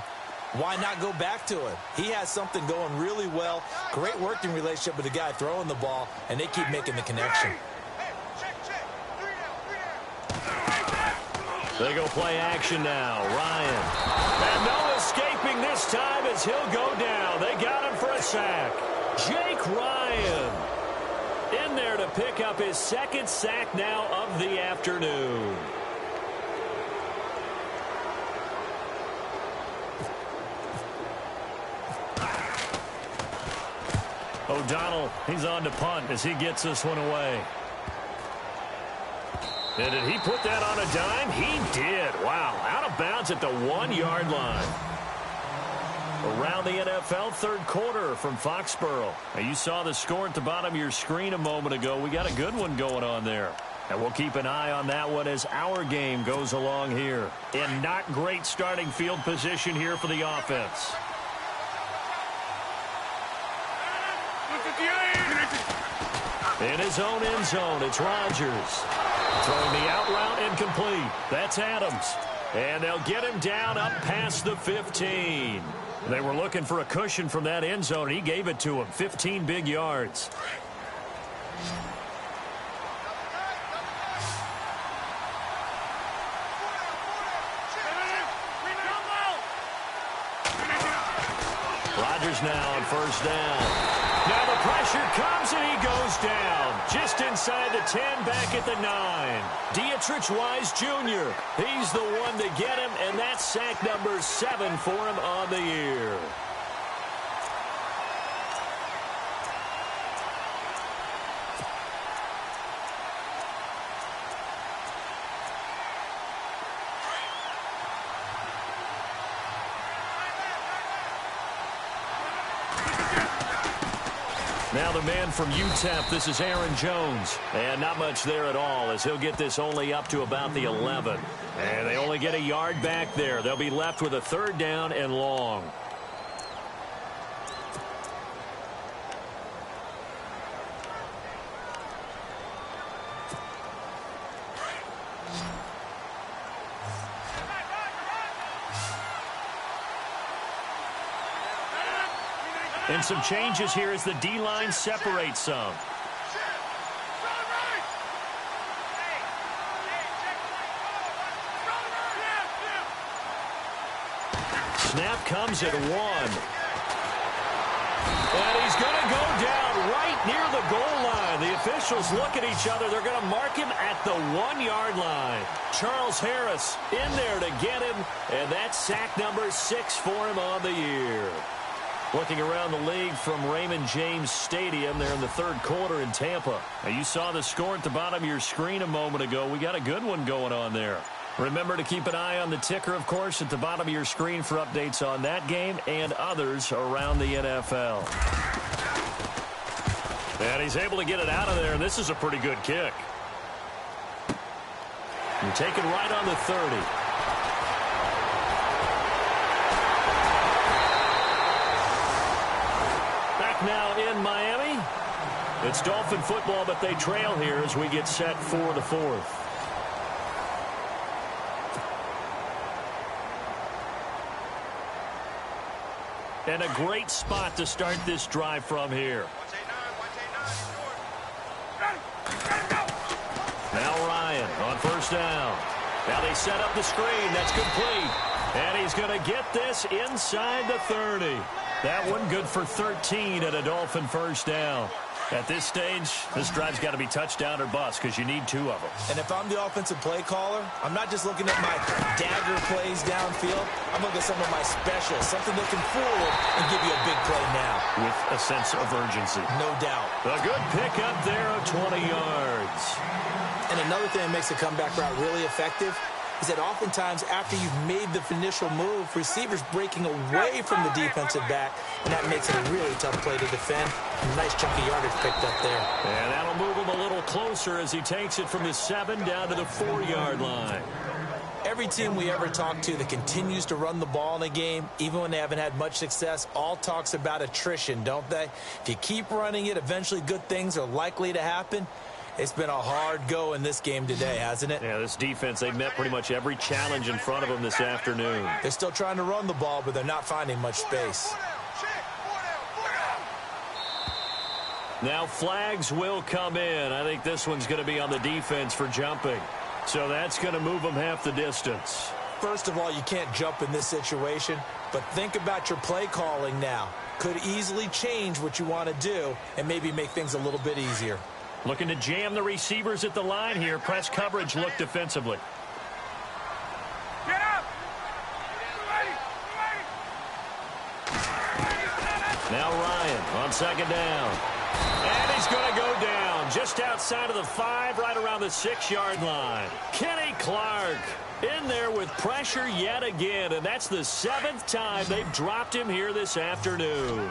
why not go back to him? He has something going really well. Great working relationship with the guy throwing the ball, and they keep making the connection. They go play action now. Ryan. And no escaping this time as he'll go down. They got him for a sack. Jake Ryan in there to pick up his second sack now of the afternoon. O'Donnell, he's on to punt as he gets this one away. And did he put that on a dime? He did. Wow. Out of bounds at the 1-yard line. Around the NFL third quarter from Foxborough. Now, you saw the score at the bottom of your screen a moment ago. We got a good one going on there. And we'll keep an eye on that one as our game goes along here. In not great starting field position here for the offense. In his own end zone, it's Rodgers. Throwing the out route incomplete. That's Adams. And they'll get him down up past the 15. They were looking for a cushion from that end zone, and he gave it to him. 15 big yards. Rodgers now on first down. Now the pressure comes and he goes down. Just inside the 10, back at the 9. Dietrich-Wise Jr. He's the one to get him, and that's sack number 7 for him on the year. Now the man from UTEP, this is Aaron Jones. And not much there at all as he'll get this only up to about the 11. And they only get a yard back there. They'll be left with a third down and long. And some changes here as the D-line separates some. Snap comes at 1. And he's going to go down right near the goal line. The officials look at each other. They're going to mark him at the 1-yard line. Charles Harris in there to get him. And that's sack number 6 for him on the year. Looking around the league from Raymond James Stadium there in the third quarter in Tampa. Now, you saw the score at the bottom of your screen a moment ago. We got a good one going on there. Remember to keep an eye on the ticker, of course, at the bottom of your screen for updates on that game and others around the NFL. And he's able to get it out of there, and this is a pretty good kick. And taken right on the 30. Now in Miami, it's Dolphin football, but they trail here as we get set for the 4th. And a great spot to start this drive from here. Now Ryan on first down. Now they set up the screen. That's complete. And he's going to get this inside the 30. That one good for 13 at a Dolphin first down. At this stage, this drive's got to be touchdown or bust because you need 2 of them. And if I'm the offensive play caller, I'm not just looking at my dagger plays downfield. I'm looking at some of my specials, something that can fool them and give you a big play now. With a sense of urgency. No doubt. A good pickup there of 20 yards. And another thing that makes the comeback route really effective is that oftentimes after you've made the initial move, receivers breaking away from the defensive back, and that makes it a really tough play to defend. Nice chunk of yardage picked up there. And that'll move him a little closer as he takes it from the 7 down to the 4-yard line. Every team we ever talk to that continues to run the ball in a game, even when they haven't had much success, all talks about attrition, don't they? If you keep running it, eventually good things are likely to happen. It's been a hard go in this game today, hasn't it? Yeah, this defense, they've met pretty much every challenge in front of them this afternoon. They're still trying to run the ball, but they're not finding much space. Now flags will come in. I think this one's going to be on the defense for jumping. So that's going to move them half the distance. First of all, you can't jump in this situation, but think about your play calling now. Could easily change what you want to do and maybe make things a little bit easier. Looking to jam the receivers at the line here. Press coverage look defensively. Get up! Now Ryan on second down. And he's going to go down just outside of the 5, right around the 6-yard line. Kenny Clark in there with pressure yet again, and that's the 7th time they've dropped him here this afternoon. 21.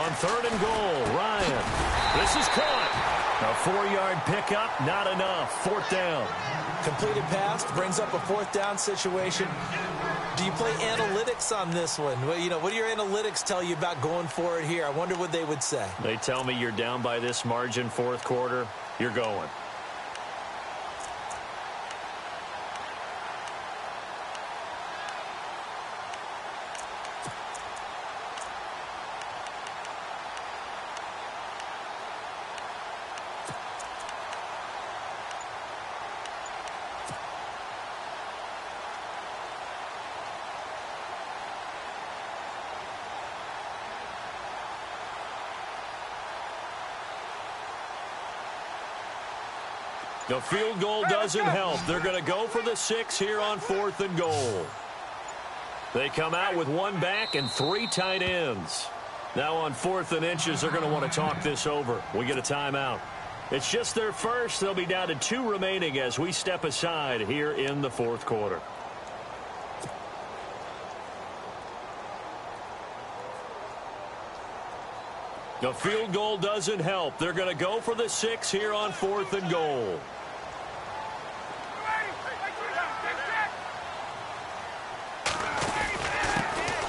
On 3rd and goal, Ryan. This is caught. A 4-yard pickup, not enough. 4th down. Completed pass brings up a 4th down situation. Do you play analytics on this one? Well, what do your analytics tell you about going for it here? I wonder what they would say. They tell me you're down by this margin, 4th quarter. You're going. The field goal doesn't help. They're going to go for the 6 here on 4th and goal. They come out with 1 back and 3 tight ends. Now on 4th and inches, they're going to want to talk this over. We get a timeout. It's just their first. They'll be down to 2 remaining as we step aside here in the 4th quarter. The field goal doesn't help. They're going to go for the 6 here on 4th and goal.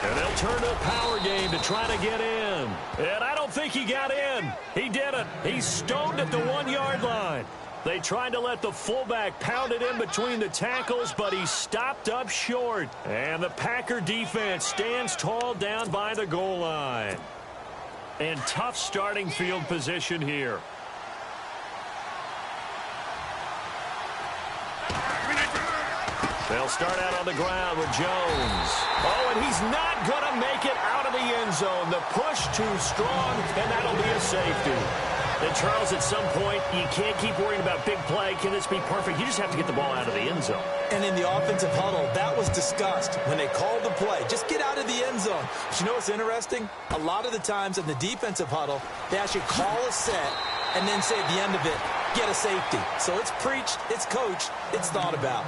And they'll turn to a power game to try to get in. And I don't think he got in. He didn't. He's stoned at the 1-yard line. They tried to let the fullback pound it in between the tackles, but he stopped up short. And the Packer defense stands tall down by the goal line. And tough starting field position here. They'll start out on the ground with Jones. Oh, and he's not going to make it out of the end zone. The push too strong, and that'll be a safety. And Charles, at some point, you can't keep worrying about big play. Can this be perfect? You just have to get the ball out of the end zone. And in the offensive huddle, that was discussed when they called the play. Just get out of the end zone. But you know what's interesting? A lot of the times in the defensive huddle, they actually call a set and then say at the end of it, get a safety. So it's preached, it's coached, it's thought about.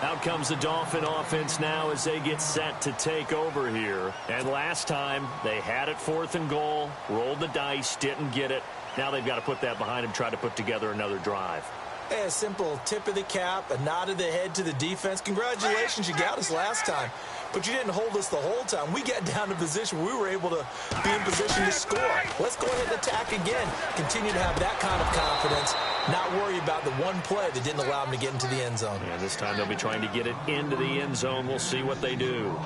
Out comes the Dolphin offense now as they get set to take over here. And last time, they had it 4th and goal, rolled the dice, didn't get it. Now they've got to put that behind them, try to put together another drive. A simple tip of the cap, a nod of the head to the defense. Congratulations, you got us last time. But you didn't hold us the whole time. We got down to position. We were able to be in position to score. Let's go ahead and attack again. Continue to have that kind of confidence. Not worry about the one play that didn't allow them to get into the end zone. Yeah, this time they'll be trying to get it into the end zone. We'll see what they do.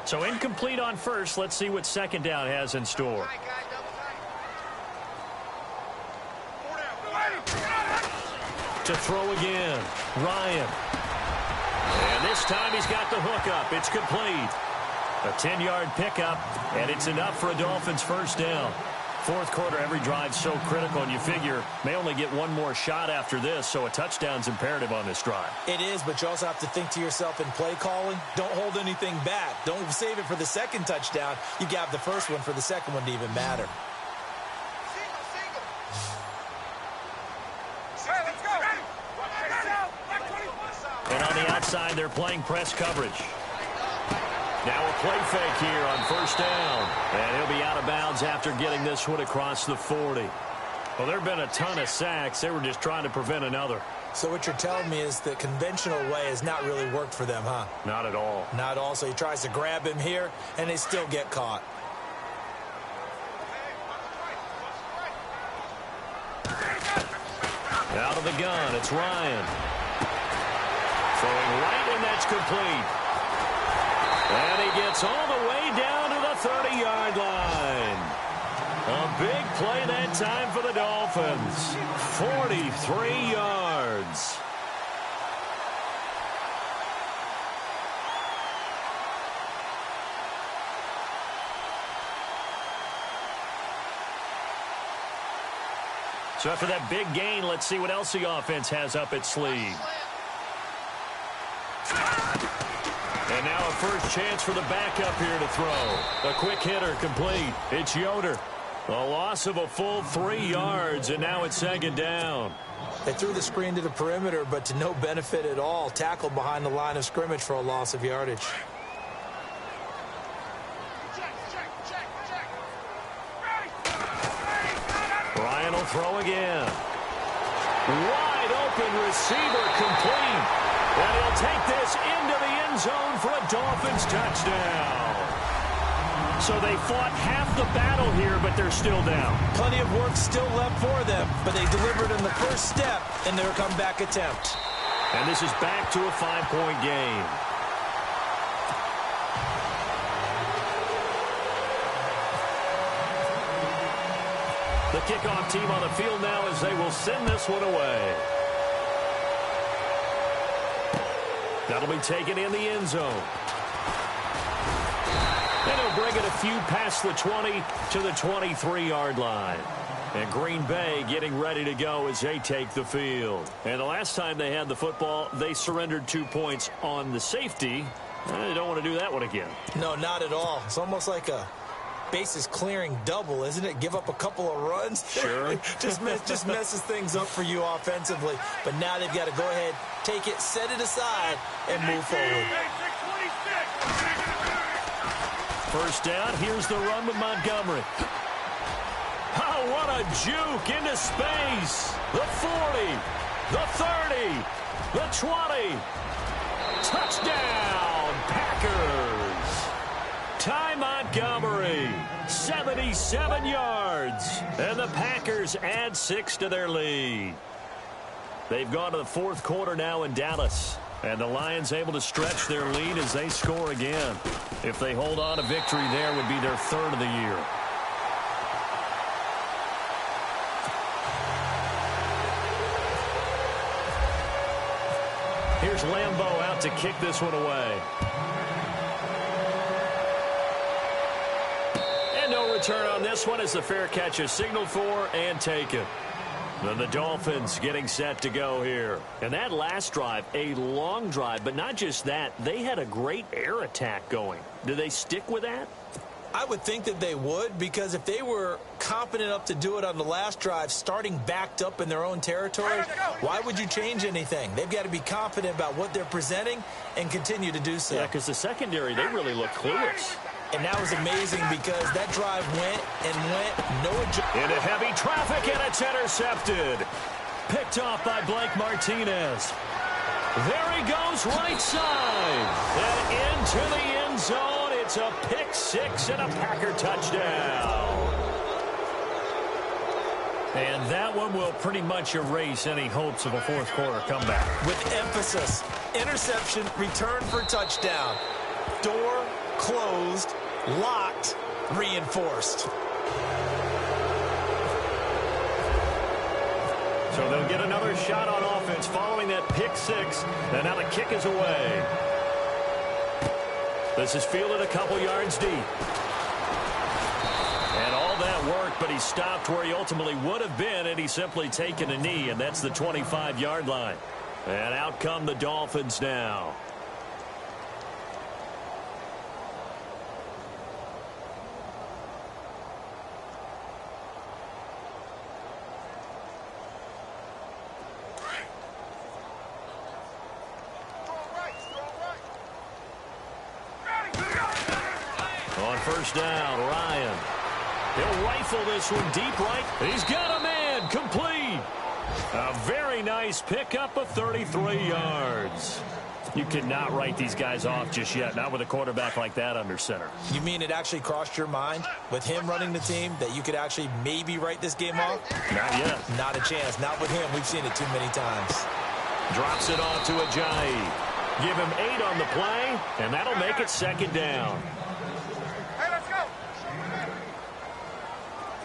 So incomplete on first. Let's see what second down has in store. To throw again, Ryan. And this time he's got the hook up. It's complete. A 10-yard pickup, and it's enough for a Dolphins first down. 4th quarter, every drive's so critical, and you figure may only get one more shot after this, so a touchdown's imperative on this drive. It is, but you also have to think to yourself in play calling, don't hold anything back. Don't save it for the second touchdown. You got the first one for the second one to even matter. that side, they're playing press coverage. Now a play fake here on first down. And he'll be out of bounds after getting this one across the 40. Well, there have been a ton of sacks. They were just trying to prevent another. So what you're telling me is the conventional way has not really worked for them, huh? Not at all. Not at all. So he tries to grab him here, and they still get caught. Out of the gun, it's Ryan. Throwing right, and that's complete. And he gets all the way down to the 30-yard line. A big play that time for the Dolphins. 43 yards. So after that big gain, let's see what else the offense has up its sleeve. And now a first chance for the backup here to throw. A quick hitter complete. It's Yoder. A loss of a full 3 yards, and now it's second down. They threw the screen to the perimeter, but to no benefit at all. Tackled behind the line of scrimmage for a loss of yardage. Ryan will throw again. Wide open receiver complete. And he'll take this into the end zone for a Dolphins touchdown. So they fought half the battle here, but they're still down. Plenty of work still left for them, but they delivered in the first step in their comeback attempt. And this is back to a 5-point game. The kickoff team on the field now as they will send this one away. That'll be taken in the end zone. And he'll bring it a few past the 20 to the 23-yard line. And Green Bay getting ready to go as they take the field. And the last time they had the football, they surrendered 2 points on the safety. They don't want to do that one again. No, not at all. It's almost like a bases clearing double, isn't it? Give up a couple of runs. Sure. just messes things up for you offensively. But now they've got to go ahead, take it, set it aside, and move forward. First down, here's the run with Montgomery. Oh, what a juke into space. The 40, the 30, the 20. Touchdown, Packers. Ty Montgomery, 77 yards. And the Packers add 6 to their lead. They've gone to the fourth quarter now in Dallas. And the Lions able to stretch their lead as they score again. If they hold on, a victory there would be their 3rd of the year. Here's Lambeau out to kick this one away. And no return on this one as the fair catch is signaled for and taken. Then the Dolphins getting set to go here. And that last drive, a long drive, but not just that. They had a great air attack going. Do they stick with that? I would think that they would, because if they were competent enough to do it on the last drive, starting backed up in their own territory, why would you change anything? They've got to be confident about what they're presenting and continue to do so. Yeah, because the secondary, they really look clueless. And that was amazing because that drive went and went. No adjustment. Into heavy traffic, and it's intercepted. Picked off by Blake Martinez. There he goes, right side. And into the end zone. It's a pick 6 and a Packer touchdown. And that one will pretty much erase any hopes of a fourth quarter comeback. With emphasis, interception, return for touchdown. Door closed, locked, reinforced. So they'll get another shot on offense following that pick 6. And now the kick is away. This is fielded a couple yards deep. And all that work, but he stopped where he ultimately would have been had he simply taken a knee, and that's the 25-yard line. And out come the Dolphins now. first down. Ryan. He'll rifle this one deep right. He's got a man. Complete. A very nice pickup of 33 yards. You cannot write these guys off just yet, not with a quarterback like that under center. You mean it actually crossed your mind with him running the team that you could actually maybe write this game off? Not yet. Not a chance. Not with him. We've seen it too many times. Drops it off to Ajayi. Give him 8 on the play, and that'll make it second down. Hey, let's go.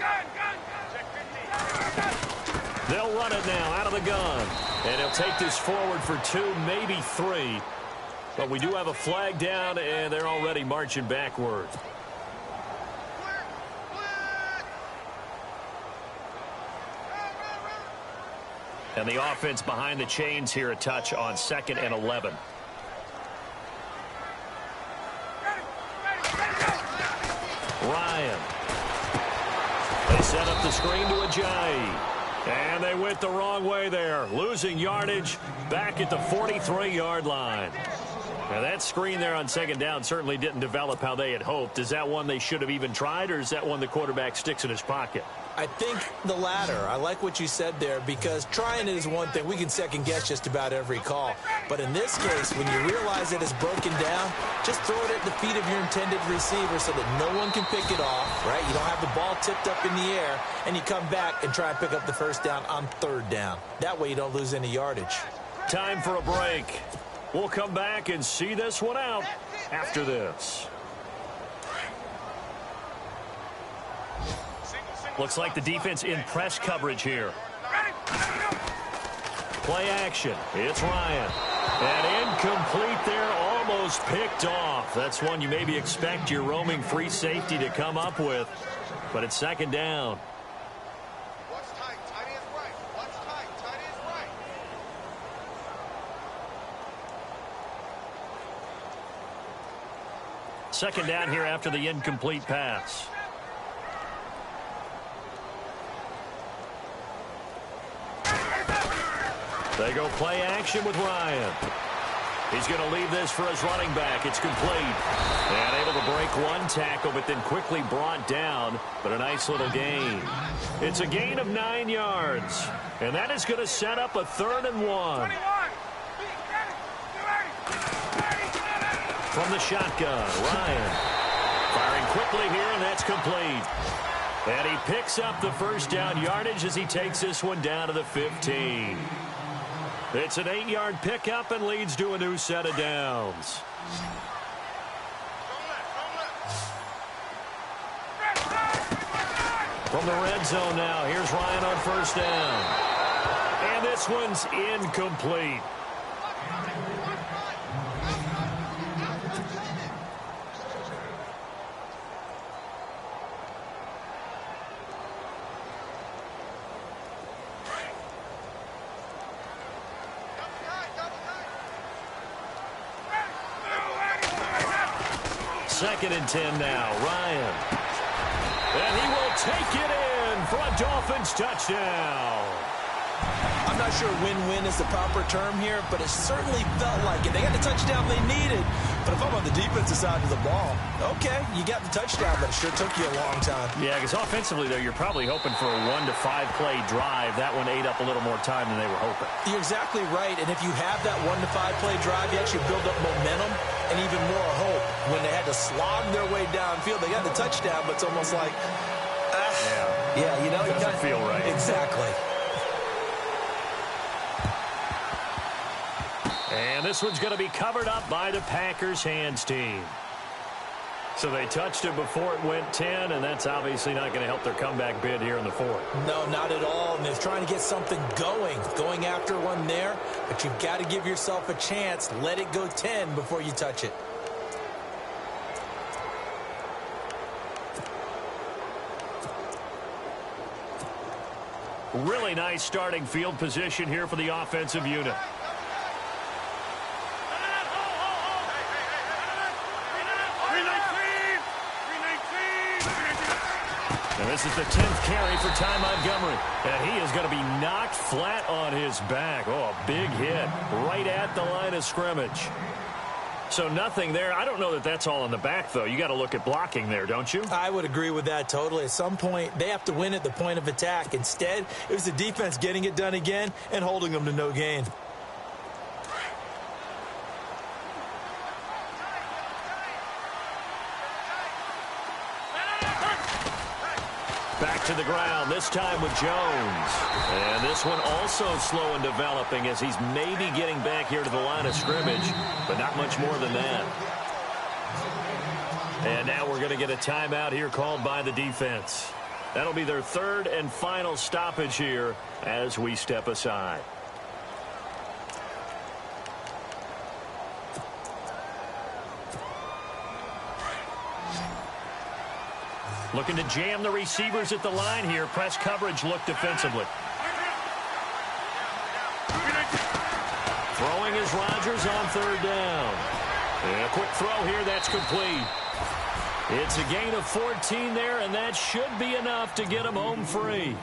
Gun. They'll run it now out of the gun. And he'll take this forward for 2, maybe 3. But we do have a flag down, and they're already marching backward. And the offense behind the chains here a touch on 2nd and 11. Ryan. They set up the screen to Ajayi. And they went the wrong way there. Losing yardage back at the 43-yard line. Now that screen there on 2nd down certainly didn't develop how they had hoped. Is that one they should have even tried, or is that one the quarterback sticks in his pocket? I think the latter. I like what you said there, because trying it is one thing. We can second guess just about every call. But in this case, when you realize it is broken down, just throw it at the feet of your intended receiver so that no one can pick it off, right? You don't have the ball tipped up in the air, and you come back and try and pick up the first down on 3rd down. That way you don't lose any yardage. Time for a break. We'll come back and see this one out after this. Looks like the defense in press coverage here. Play action. It's Ryan. And incomplete there, almost picked off. That's one you maybe expect your roaming free safety to come up with. But it's 2nd down. Watch tight. Tight is right. Watch tight. Tight is right. 2nd down here after the incomplete pass. They go play action with Ryan. He's going to leave this for his running back. It's complete. And able to break one tackle, but then quickly brought down. But a nice little gain. It's a gain of 9 yards. And that is going to set up a 3rd and 1. From the shotgun, Ryan. Firing quickly here, and that's complete. And he picks up the first down yardage as he takes this one down to the 15. It's an 8-yard pickup and leads to a new set of downs. From the red zone now, here's Ryan on 1st down. And this one's incomplete. Second and 10 now. Ryan. And he will take it in for a Dolphins touchdown. I'm not sure win-win is the proper term here, but it certainly felt like it. They got the touchdown they needed. But if I'm on the defensive side of the ball, okay, you got the touchdown, but it sure took you a long time. Yeah, because offensively, though, you're probably hoping for a 1 to 5 play drive. That one ate up a little more time than they were hoping. You're exactly right. And if you have that 1 to 5 play drive, you actually build up momentum and even more hope. When they had to slog their way downfield, they got the touchdown, but it's almost like, yeah, you know, it doesn't feel right. Exactly. And this one's going to be covered up by the Packers hands team. So they touched it before it went 10, and that's obviously not going to help their comeback bid here in the 4th. No, not at all. And they're trying to get something going after one there. But you've got to give yourself a chance. Let it go 10 before you touch it. Really nice starting field position here for the offensive unit. And this is the 10th carry for Ty Montgomery. And he is going to be knocked flat on his back. Oh, a big hit right at the line of scrimmage. So nothing there. I don't know that that's all in the back, though. You got to look at blocking there, don't you? I would agree with that totally. At some point, they have to win at the point of attack. Instead, it was the defense getting it done again and holding them to no gain. Back to the ground, this time with Jones. And this one also slow in developing as he's maybe getting back here to the line of scrimmage, but not much more than that. And now we're going to get a timeout here called by the defense. That'll be their third and final stoppage here as we step aside. Looking to jam the receivers at the line here. Press coverage look defensively. Throwing is Rodgers on third down. And a quick throw here. That's complete. It's a gain of 14 there, and that should be enough to get him home free.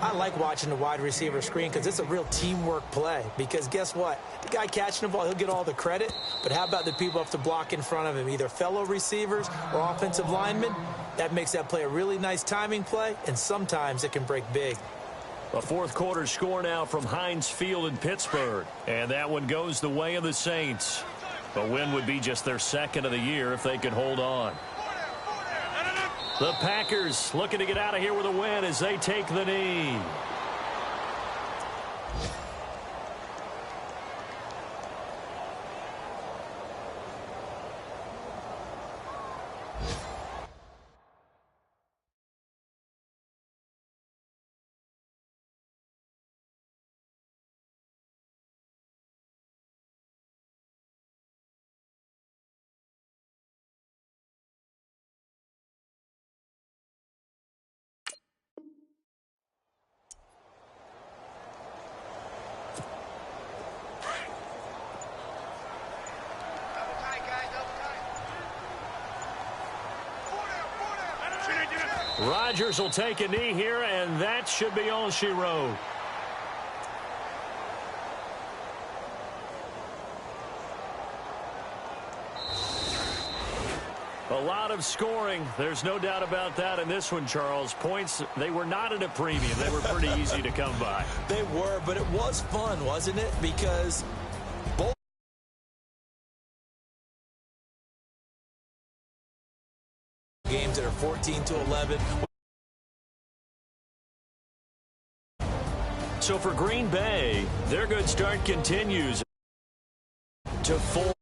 I like watching the wide receiver screen because it's a real teamwork play. Because guess what? The guy catching the ball, he'll get all the credit. But how about the people have to block in front of him, either fellow receivers or offensive linemen? That makes that play a really nice timing play, and sometimes it can break big. A fourth quarter score now from Heinz Field in Pittsburgh. And that one goes the way of the Saints. A win would be just their second of the year if they could hold on. The Packers looking to get out of here with a win as they take the knee. Rodgers will take a knee here, and that should be all she wrote. A lot of scoring. There's no doubt about that in this one, Charles. Points, they were not at a premium. They were pretty easy to come by. They were, but it was fun, wasn't it? Because both games that are 14-11. So for Green Bay, their good start continues to 4.